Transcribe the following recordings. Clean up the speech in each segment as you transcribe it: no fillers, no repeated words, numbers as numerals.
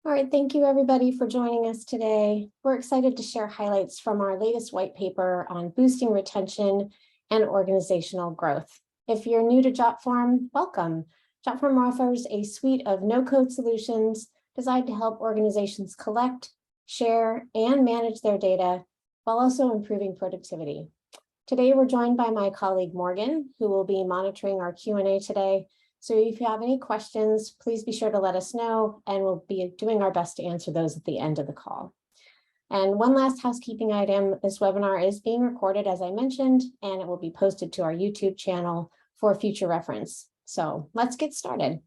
All right, thank you everybody for joining us today. We're excited to share highlights from our latest white paper on boosting retention and organizational growth. If you're new to Jotform, welcome. Jotform offers a suite of no-code solutions designed to help organizations collect, share, and manage their data while also improving productivity. Today, we're joined by my colleague Morgan, who will be monitoring our Q&A today. So if you have any questions, please be sure to let us know, and we'll be doing our best to answer those at the end of the call. And one last housekeeping item, this webinar is being recorded, as I mentioned, and it will be posted to our YouTube channel for future reference. So let's get started.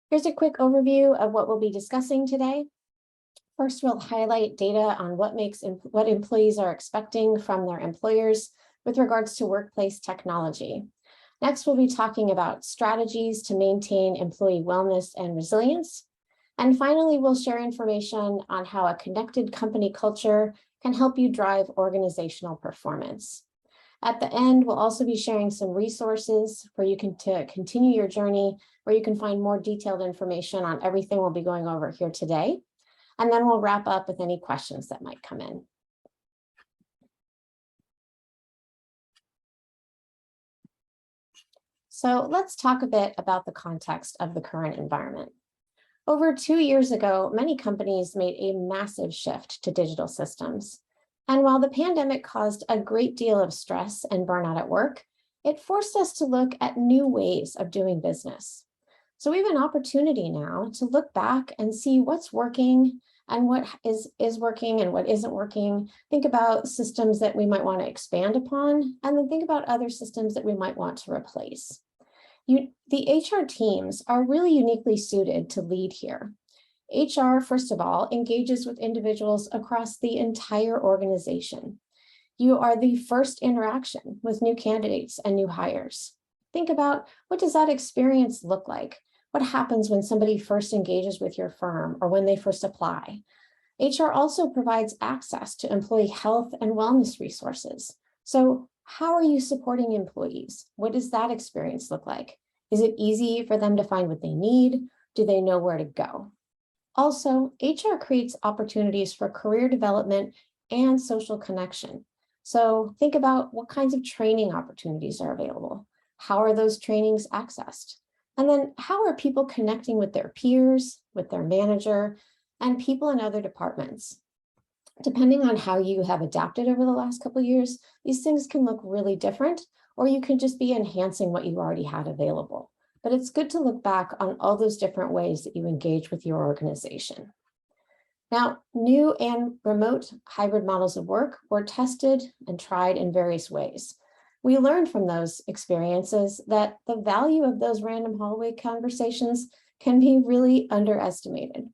Here's a quick overview of what we'll be discussing today. First, we'll highlight data on what employees are expecting from their employers with regards to workplace technology. Next, we'll be talking about strategies to maintain employee wellness and resilience. And finally, we'll share information on how a connected company culture can help you drive organizational performance. At the end, we'll also be sharing some resources where you can continue your journey, where you can find more detailed information on everything we'll be going over here today. And then we'll wrap up with any questions that might come in. So let's talk a bit about the context of the current environment. Over 2 years ago, many companies made a massive shift to digital systems. And while the pandemic caused a great deal of stress and burnout at work, it forced us to look at new ways of doing business. So we have an opportunity now to look back and see what's working and what is working and what isn't working. Think about systems that we might want to expand upon, and then think about other systems that we might want to replace. The HR teams are really uniquely suited to lead here. HR, first of all, engages with individuals across the entire organization. You are the first interaction with new candidates and new hires. Think about, what does that experience look like? What happens when somebody first engages with your firm or when they first apply? HR also provides access to employee health and wellness resources. So how are you supporting employees? What does that experience look like? Is it easy for them to find what they need? Do they know where to go? Also, HR creates opportunities for career development and social connection. So think about what kinds of training opportunities are available. How are those trainings accessed? And then how are people connecting with their peers, with their manager, and people in other departments? Depending on how you have adapted over the last couple of years, these things can look really different, or you can just be enhancing what you already had available. But it's good to look back on all those different ways that you engage with your organization. Now, new and remote hybrid models of work were tested and tried in various ways. We learned from those experiences that the value of those random hallway conversations can be really underestimated.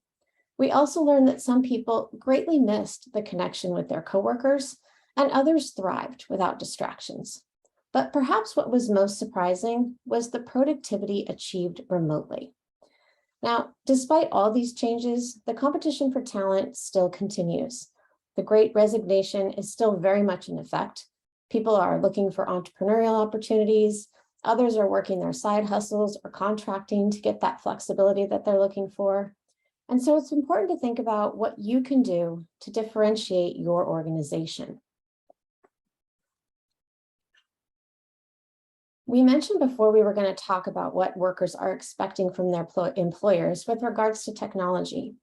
We also learned that some people greatly missed the connection with their coworkers, and others thrived without distractions. But perhaps what was most surprising was the productivity achieved remotely. Now, despite all these changes, the competition for talent still continues. The Great Resignation is still very much in effect. People are looking for entrepreneurial opportunities. Others are working their side hustles or contracting to get that flexibility that they're looking for. And so it's important to think about what you can do to differentiate your organization. We mentioned before we were going to talk about what workers are expecting from their employers with regards to technology.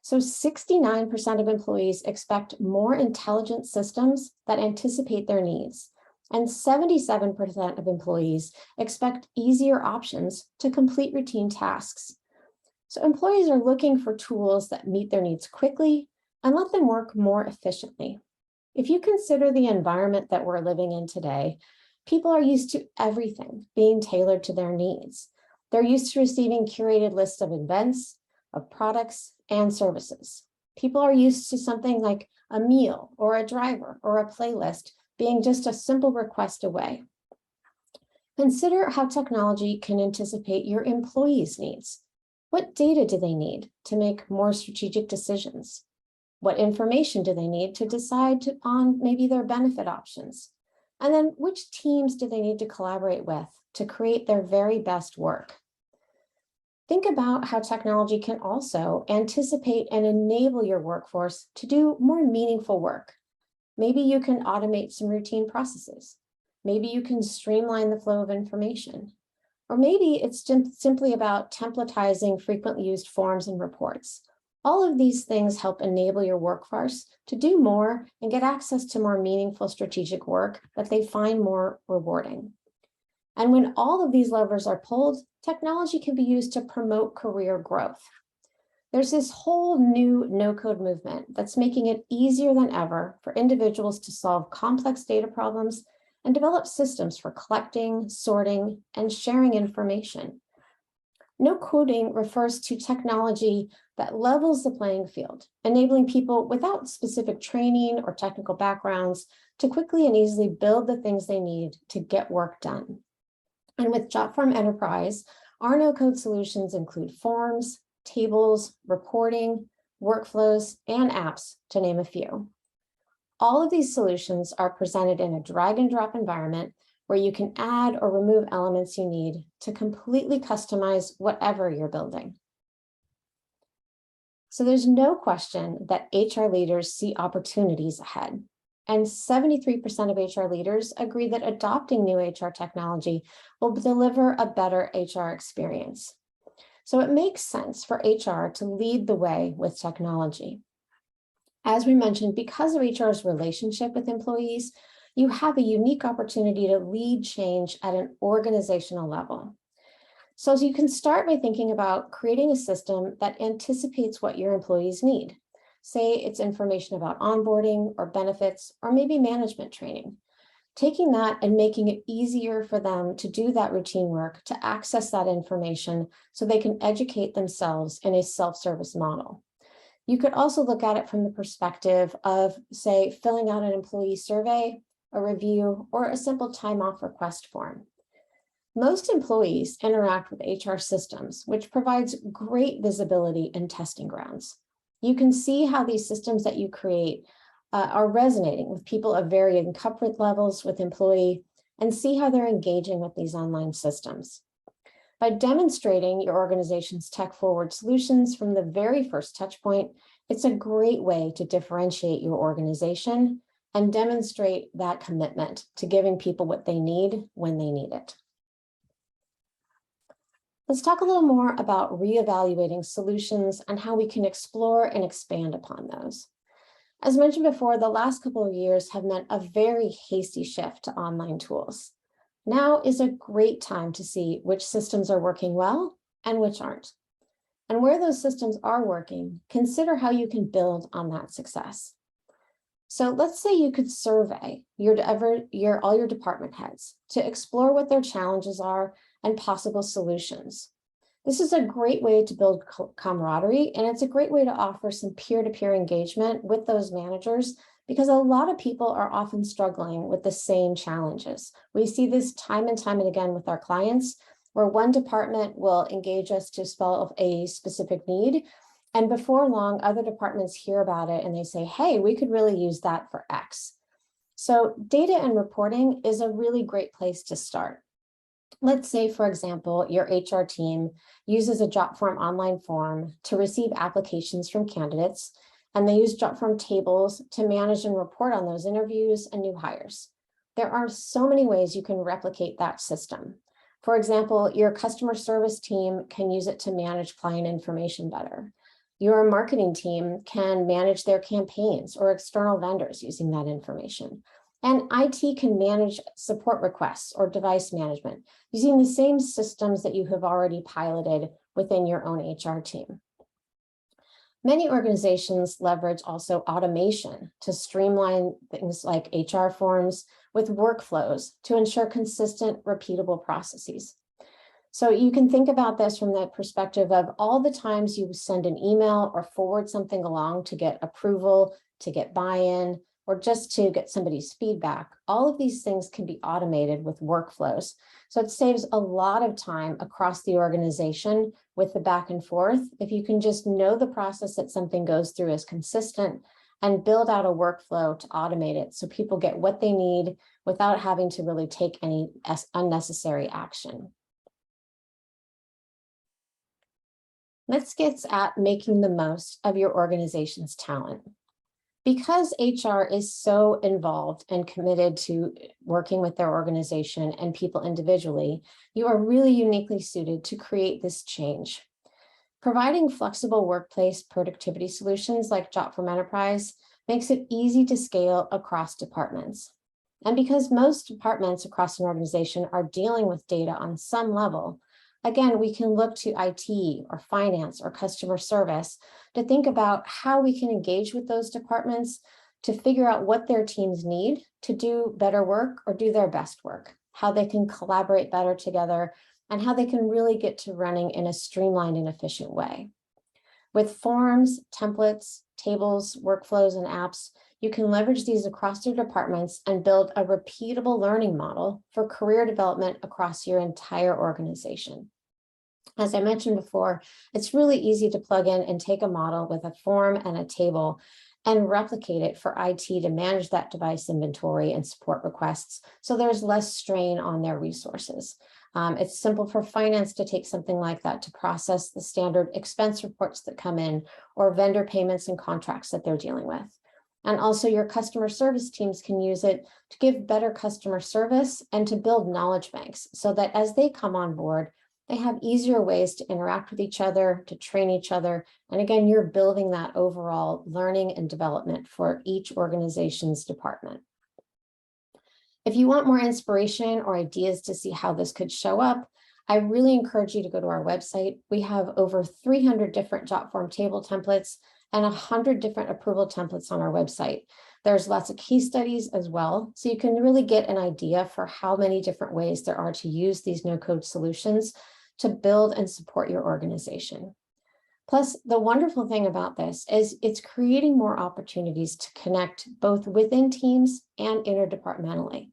So 69% of employees expect more intelligent systems that anticipate their needs, and 77% of employees expect easier options to complete routine tasks. So employees are looking for tools that meet their needs quickly and let them work more efficiently. If you consider the environment that we're living in today, people are used to everything being tailored to their needs. They're used to receiving curated lists of events, of products, and services. People are used to something like a meal or a driver or a playlist being just a simple request away. Consider how technology can anticipate your employees' needs. What data do they need to make more strategic decisions? What information do they need to decide on maybe their benefit options? And then which teams do they need to collaborate with to create their very best work? Think about how technology can also anticipate and enable your workforce to do more meaningful work. Maybe you can automate some routine processes. Maybe you can streamline the flow of information. Or maybe it's simply about templatizing frequently used forms and reports. All of these things help enable your workforce to do more and get access to more meaningful strategic work that they find more rewarding. And when all of these levers are pulled, technology can be used to promote career growth. There's this whole new no-code movement that's making it easier than ever for individuals to solve complex data problems and develop systems for collecting, sorting, and sharing information. No coding refers to technology that levels the playing field, enabling people without specific training or technical backgrounds to quickly and easily build the things they need to get work done. And with Jotform Enterprise, our no-code solutions include forms, tables, reporting, workflows, and apps, to name a few. All of these solutions are presented in a drag and drop environment where you can add or remove elements you need to completely customize whatever you're building. So there's no question that HR leaders see opportunities ahead. And 73% of HR leaders agree that adopting new HR technology will deliver a better HR experience. So it makes sense for HR to lead the way with technology. As we mentioned, because of HR's relationship with employees, you have a unique opportunity to lead change at an organizational level. So you can start by thinking about creating a system that anticipates what your employees need. Say it's information about onboarding or benefits, or maybe management training. Taking that and making it easier for them to do that routine work, to access that information so they can educate themselves in a self-service model. You could also look at it from the perspective of, say, filling out an employee survey, a review, or a simple time-off request form. Most employees interact with HR systems, which provides great visibility and testing grounds. You can see how these systems that you create are resonating with people of varying comfort levels with employee, and see how they're engaging with these online systems. By demonstrating your organization's tech-forward solutions from the very first touch point, it's a great way to differentiate your organization and demonstrate that commitment to giving people what they need when they need it. Let's talk a little more about reevaluating solutions and how we can explore and expand upon those. As mentioned before, the last couple of years have meant a very hasty shift to online tools. Now is a great time to see which systems are working well and which aren't. And where those systems are working, consider how you can build on that success. So let's say you could survey all your department heads to explore what their challenges are and possible solutions. This is a great way to build camaraderie, and it's a great way to offer some peer-to-peer engagement with those managers, because a lot of people are often struggling with the same challenges. We see this time and time and again with our clients, where one department will engage us to solve a specific need, and before long, other departments hear about it and they say, hey, we could really use that for X. So data and reporting is a really great place to start. Let's say, for example, your HR team uses a Jotform online form to receive applications from candidates, and they use Jotform tables to manage and report on those interviews and new hires. There are so many ways you can replicate that system. For example, your customer service team can use it to manage client information better. Your marketing team can manage their campaigns or external vendors using that information. And IT can manage support requests or device management using the same systems that you have already piloted within your own HR team. Many organizations leverage also automation to streamline things like HR forms with workflows to ensure consistent, repeatable processes. So you can think about this from the perspective of all the times you send an email or forward something along to get approval, to get buy-in, or just to get somebody's feedback. All of these things can be automated with workflows. So it saves a lot of time across the organization with the back and forth. If you can just know the process that something goes through is consistent and build out a workflow to automate it so people get what they need without having to really take any unnecessary action. This gets at making the most of your organization's talent. Because HR is so involved and committed to working with their organization and people individually, you are really uniquely suited to create this change. Providing flexible workplace productivity solutions like Jotform Enterprise makes it easy to scale across departments. And because most departments across an organization are dealing with data on some level, again, we can look to IT or finance or customer service to think about how we can engage with those departments to figure out what their teams need to do better work or do their best work, how they can collaborate better together, and how they can really get to running in a streamlined and efficient way. With forms, templates, tables, workflows, and apps, you can leverage these across your departments and build a repeatable learning model for career development across your entire organization. As I mentioned before, it's really easy to plug in and take a model with a form and a table and replicate it for IT to manage that device inventory and support requests, so there's less strain on their resources. It's simple for finance to take something like that to process the standard expense reports that come in or vendor payments and contracts that they're dealing with. And also your customer service teams can use it to give better customer service and to build knowledge banks so that as they come on board, they have easier ways to interact with each other, to train each other. And again, you're building that overall learning and development for each organization's department. If you want more inspiration or ideas to see how this could show up, I really encourage you to go to our website. We have over 300 different Jotform table templates and 100 different approval templates on our website. There's lots of case studies as well, so you can really get an idea for how many different ways there are to use these no-code solutions to build and support your organization. Plus, the wonderful thing about this is it's creating more opportunities to connect both within teams and interdepartmentally.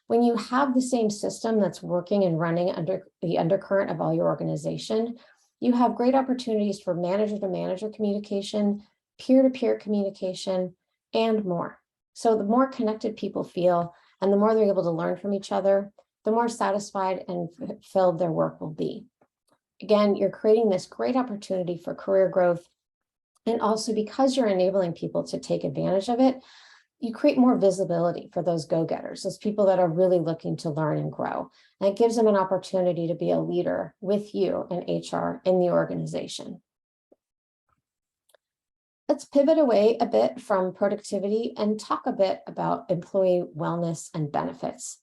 When you have the same system that's working and running under the undercurrent of all your organization, you have great opportunities for manager-to-manager communication, peer-to-peer communication, and more. So the more connected people feel and the more they're able to learn from each other, the more satisfied and fulfilled their work will be. Again, you're creating this great opportunity for career growth. And also because you're enabling people to take advantage of it, you create more visibility for those go-getters, those people that are really looking to learn and grow. And it gives them an opportunity to be a leader with you in HR in the organization. Let's pivot away a bit from productivity and talk a bit about employee wellness and benefits.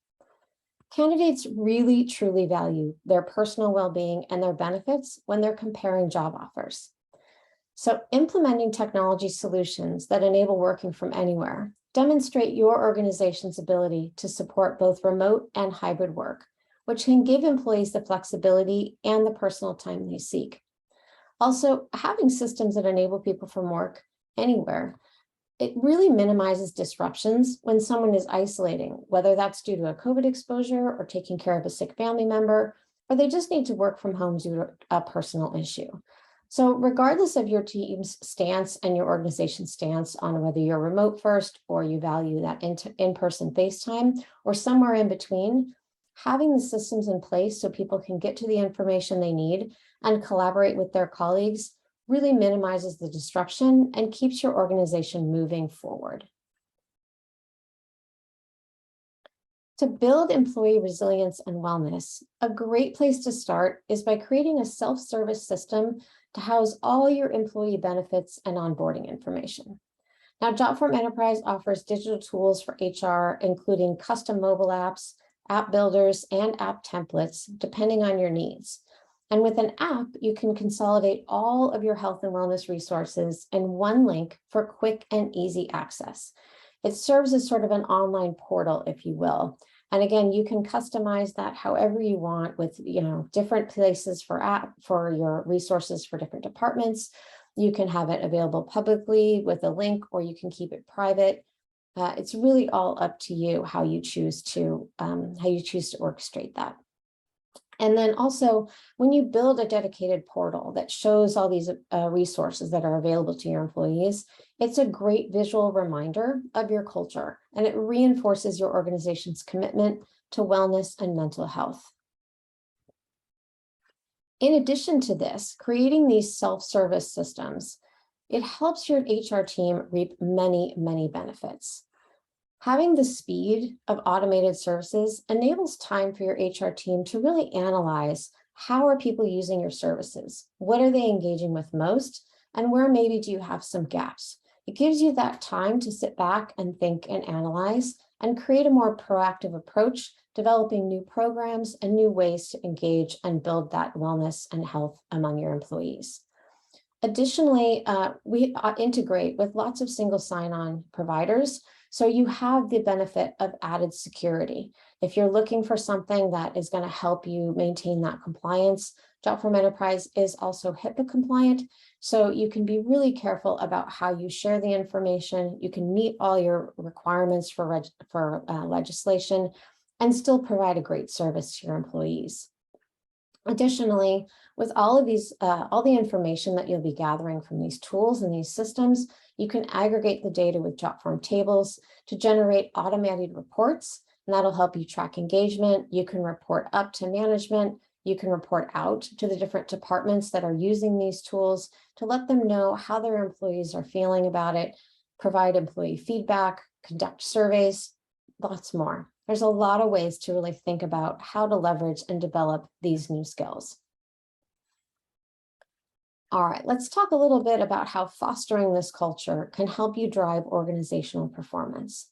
Candidates really truly value their personal well-being and their benefits when they're comparing job offers. So implementing technology solutions that enable working from anywhere demonstrate your organization's ability to support both remote and hybrid work, which can give employees the flexibility and the personal time they seek. Also, having systems that enable people from work anywhere, it really minimizes disruptions when someone is isolating, whether that's due to a COVID exposure or taking care of a sick family member, or they just need to work from home due to a personal issue. So regardless of your team's stance and your organization's stance on whether you're remote first or you value that in-person FaceTime or somewhere in between, having the systems in place so people can get to the information they need and collaborate with their colleagues really minimizes the disruption and keeps your organization moving forward. To build employee resilience and wellness, a great place to start is by creating a self-service system to house all your employee benefits and onboarding information. Now, Jotform Enterprise offers digital tools for HR, including custom mobile apps, app builders, and app templates, depending on your needs. And with an app, you can consolidate all of your health and wellness resources in one link for quick and easy access. It serves as sort of an online portal, if you will. And again, you can customize that however you want with, different places for your resources for different departments. You can have it available publicly with a link, or you can keep it private. It's really all up to you how you choose to orchestrate that. And then also, when you build a dedicated portal that shows all these resources that are available to your employees, it's a great visual reminder of your culture, and it reinforces your organization's commitment to wellness and mental health. In addition to this, creating these self-service systems, it helps your HR team reap many, many benefits. Having the speed of automated services enables time for your HR team to really analyze how are people using your services? What are they engaging with most? And where maybe do you have some gaps? It gives you that time to sit back and think and analyze and create a more proactive approach, developing new programs and new ways to engage and build that wellness and health among your employees. Additionally, we integrate with lots of single sign-on providers, so you have the benefit of added security. If you're looking for something that is going to help you maintain that compliance, Jotform Enterprise is also HIPAA compliant, so you can be really careful about how you share the information. You can meet all your requirements for legislation and still provide a great service to your employees. Additionally, with all of these, all the information that you'll be gathering from these tools and these systems, you can aggregate the data with Jotform tables to generate automated reports, and that'll help you track engagement. You can report up to management. You can report out to the different departments that are using these tools to let them know how their employees are feeling about it, provide employee feedback, conduct surveys, lots more. There's a lot of ways to really think about how to leverage and develop these new skills. All right, let's talk a little bit about how fostering this culture can help you drive organizational performance.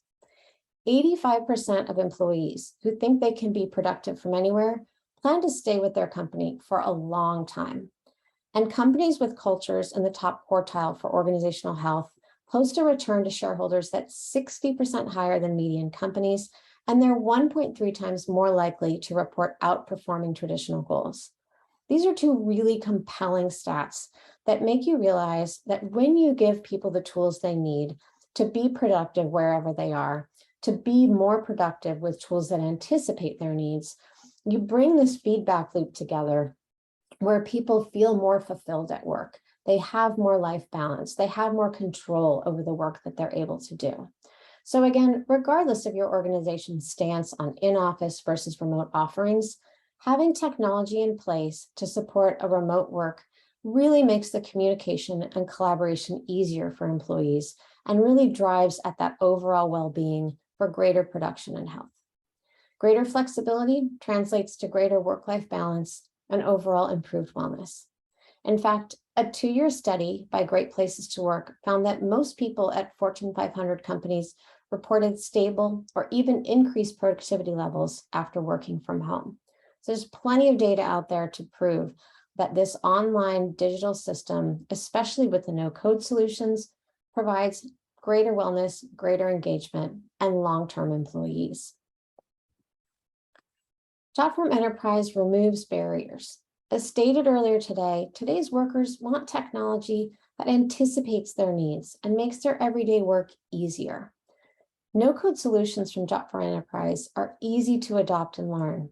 85% of employees who think they can be productive from anywhere plan to stay with their company for a long time. And companies with cultures in the top quartile for organizational health post a return to shareholders that's 60% higher than median companies, and they're 1.3 times more likely to report outperforming traditional goals. These are two really compelling stats that make you realize that when you give people the tools they need to be productive wherever they are, to be more productive with tools that anticipate their needs, you bring this feedback loop together where people feel more fulfilled at work. They have more life balance. They have more control over the work that they're able to do. So again, regardless of your organization's stance on in-office versus remote offerings, having technology in place to support a remote work really makes the communication and collaboration easier for employees and really drives at that overall well-being for greater production and health. Greater flexibility translates to greater work-life balance and overall improved wellness. In fact, a 2-year study by Great Places to Work found that most people at Fortune 500 companies reported stable or even increased productivity levels after working from home. So there's plenty of data out there to prove that this online digital system, especially with the no-code solutions, provides greater wellness, greater engagement, and long-term employees. Jotform Enterprise removes barriers. As stated earlier today, today's workers want technology that anticipates their needs and makes their everyday work easier. No-code solutions from Jotform Enterprise are easy to adopt and learn.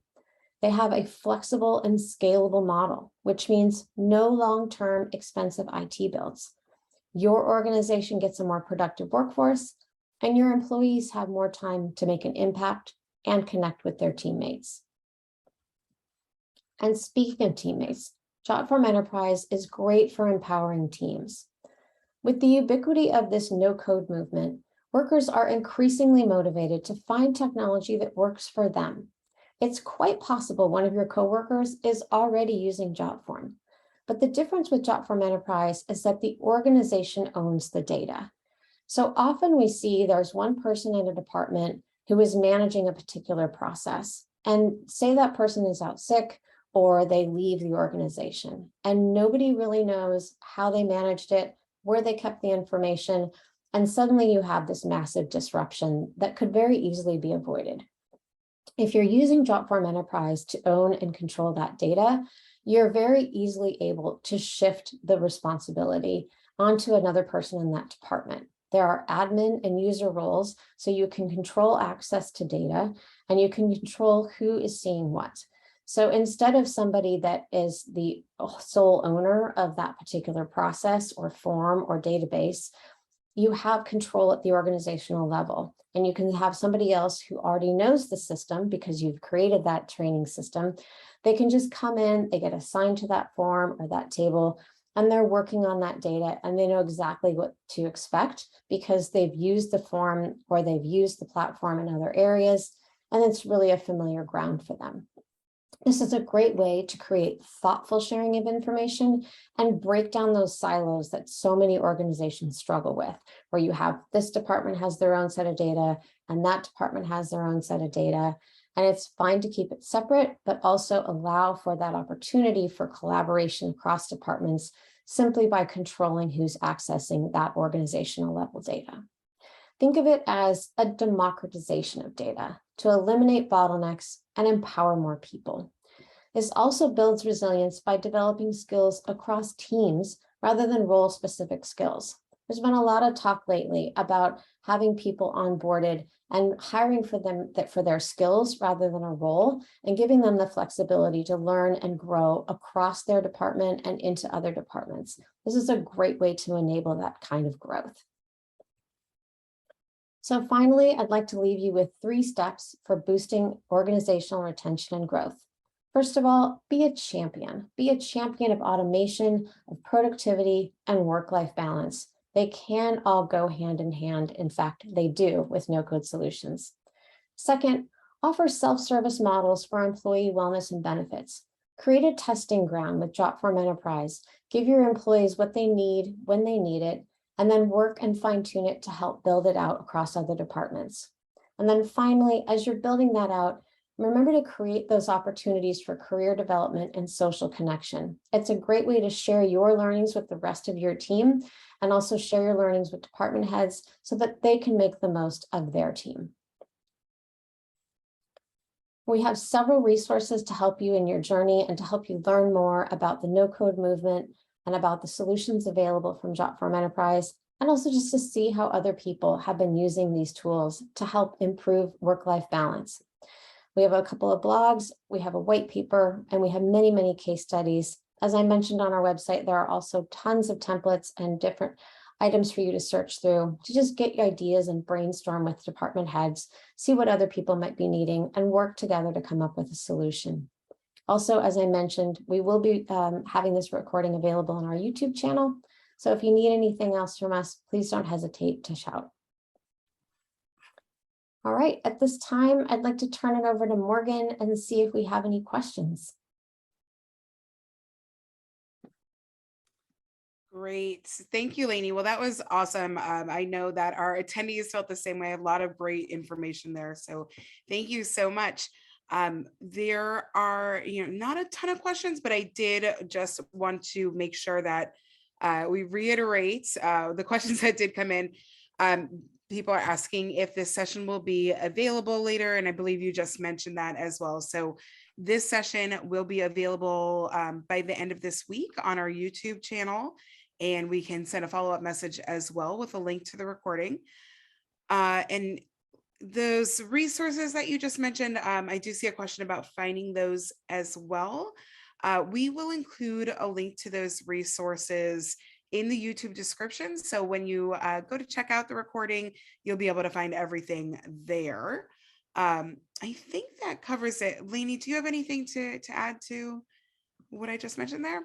They have a flexible and scalable model, which means no long-term expensive IT builds. Your organization gets a more productive workforce, and your employees have more time to make an impact and connect with their teammates. And speaking of teammates, Jotform Enterprise is great for empowering teams. With the ubiquity of this no-code movement, workers are increasingly motivated to find technology that works for them. It's quite possible one of your coworkers is already using Jotform. But the difference with Jotform Enterprise is that the organization owns the data. So often we see there's one person in a department who is managing a particular process, and say that person is out sick or they leave the organization, and nobody really knows how they managed it, where they kept the information, and suddenly you have this massive disruption that could very easily be avoided. If you're using Jotform Enterprise to own and control that data, you're very easily able to shift the responsibility onto another person in that department. There are admin and user roles, so you can control access to data and you can control who is seeing what. So instead of somebody that is the sole owner of that particular process or form or database, you have control at the organizational level, and you can have somebody else who already knows the system because you've created that training system. They can just come in, they get assigned to that form or that table, and they're working on that data, and they know exactly what to expect because they've used the form or they've used the platform in other areas, and it's really a familiar ground for them. This is a great way to create thoughtful sharing of information and break down those silos that so many organizations struggle with, where you have this department has their own set of data and that department has their own set of data. And it's fine to keep it separate, but also allow for that opportunity for collaboration across departments simply by controlling who's accessing that organizational level data. Think of it as a democratization of data to eliminate bottlenecks and empower more people. This also builds resilience by developing skills across teams rather than role-specific skills. There's been a lot of talk lately about having people onboarded and hiring for them for their skills rather than a role, and giving them the flexibility to learn and grow across their department and into other departments. This is a great way to enable that kind of growth. So finally, I'd like to leave you with 3 steps for boosting organizational retention and growth. First of all, be a champion. Be a champion of automation, of productivity, and work-life balance. They can all go hand in hand. In fact, they do with no-code solutions. Second, offer self-service models for employee wellness and benefits. Create a testing ground with Jotform Enterprise. Give your employees what they need when they need it, and then work and fine-tune it to help build it out across other departments. And then finally, as you're building that out, remember to create those opportunities for career development and social connection. It's a great way to share your learnings with the rest of your team, and also share your learnings with department heads so that they can make the most of their team. We have several resources to help you in your journey and to help you learn more about the no-code movement and about the solutions available from Jotform Enterprise, and also just to see how other people have been using these tools to help improve work-life balance. We have a couple of blogs, we have a white paper, and we have many, many case studies. As I mentioned on our website, there are also tons of templates and different items for you to search through to just get your ideas and brainstorm with department heads, see what other people might be needing, and work together to come up with a solution. Also, as I mentioned, we will be having this recording available on our YouTube channel. So if you need anything else from us, please don't hesitate to shout. All right, at this time, I'd like to turn it over to Morgan and see if we have any questions. Great. Thank you, Lainey. Well, that was awesome. I know that our attendees felt the same way. A lot of great information there. So thank you so much. There are, not a ton of questions, but I did just want to make sure that we reiterate the questions that did come in. People are asking if this session will be available later, and I believe you just mentioned that as well. So this session will be available by the end of this week on our YouTube channel, and we can send a follow-up message as well with a link to the recording. And those resources that you just mentioned, I do see a question about finding those as well. We will include a link to those resources in the YouTube description. So when you go to check out the recording, you'll be able to find everything there. I think that covers it. Lainey, do you have anything to add to what I just mentioned there?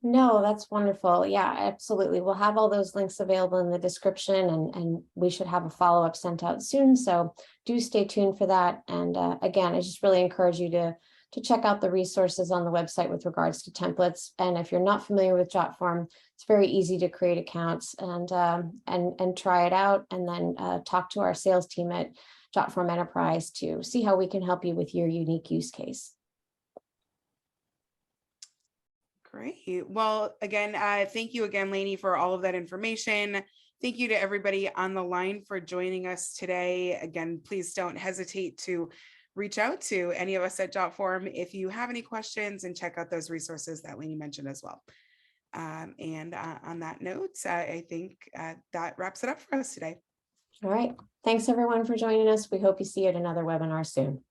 No, that's wonderful. Yeah, absolutely. We'll have all those links available in the description, and we should have a follow-up sent out soon. So do stay tuned for that. And again, I just really encourage you to check out the resources on the website with regards to templates. And if you're not familiar with Jotform, it's very easy to create accounts and try it out, and then talk to our sales team at Jotform Enterprise to see how we can help you with your unique use case. Great. Well, again, thank you again, Lainey, for all of that information. Thank you to everybody on the line for joining us today. Again, please don't hesitate to reach out to any of us at Jotform if you have any questions, and check out those resources that Lainey mentioned as well. And on that note, I think that wraps it up for us today. All right. Thanks everyone for joining us. We hope you see you at another webinar soon.